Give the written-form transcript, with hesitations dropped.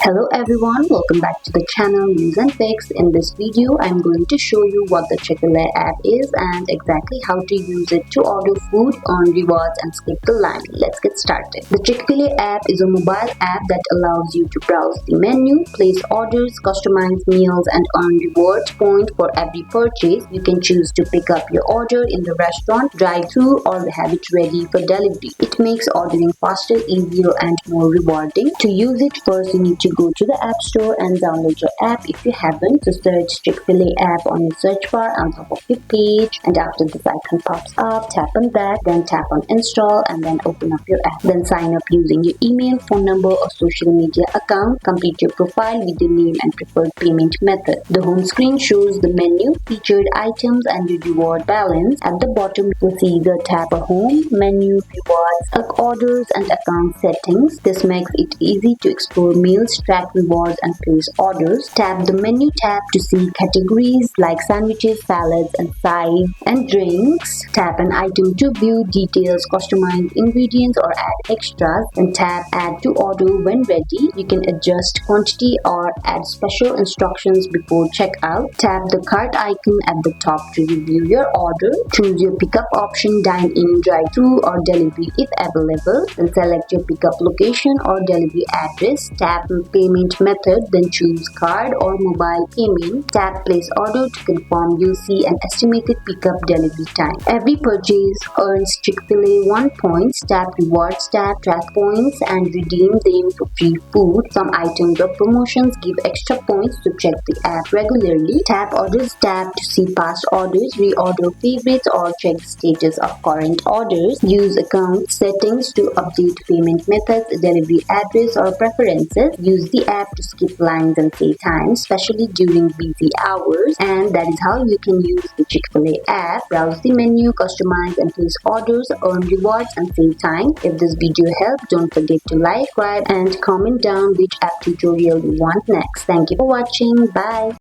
Hello everyone, welcome back to the channel useNfix. In this video, I'm going to show you what the Chick-fil-A app is and exactly how to use it to order food, earn rewards and skip the line. Let's get started. The Chick-fil-A app is a mobile app that allows you to browse the menu, place orders, customize meals and earn rewards points for every purchase. You can choose to pick up your order in the restaurant, drive-thru or have it ready for delivery. It makes ordering faster, easier and more rewarding. To use it, first you need to go to the App Store and download your app if you haven't. So search Chick-fil-A app on your search bar on top of your page, and after this icon pops up, tap on that, then tap on install and then open up your app. Then sign up using your email, phone number or social media account. Complete your profile with your name and preferred payment method. The home screen shows the menu, featured items and your reward balance. At the bottom you'll see the tab for home, menu, rewards, orders and account settings. This makes it easy to explore meals, track rewards and place orders. Tap the menu tab to see categories like sandwiches, salads and sides and drinks. Tap an item to view details, customize ingredients or add extras. Then tap add to order when ready. You can adjust quantity or add special instructions before checkout. Tap the cart icon at the top to review your order. Choose your pickup option, dine in, drive-thru or delivery if available. Then select your pickup location or delivery address. Tap payment method, then choose card or mobile payment. Tap place order to confirm. You'll see an estimated pickup delivery time. Every purchase earns Chick-fil-A 1 points. Tap rewards tab, track points and redeem them for free food. Some items or promotions give extra points, so check the app regularly. Tap orders tab to see past orders, reorder favorites or check the status of current orders. Use account settings to update payment methods, delivery address or preferences. Use the app to skip lines and save time, especially during busy hours. And that is how you can use the Chick-fil-A app. Browse the menu, customize and place orders, earn rewards and save time. If this video helped, don't forget to like, subscribe and comment down which app tutorial you want next. Thank you for watching. Bye.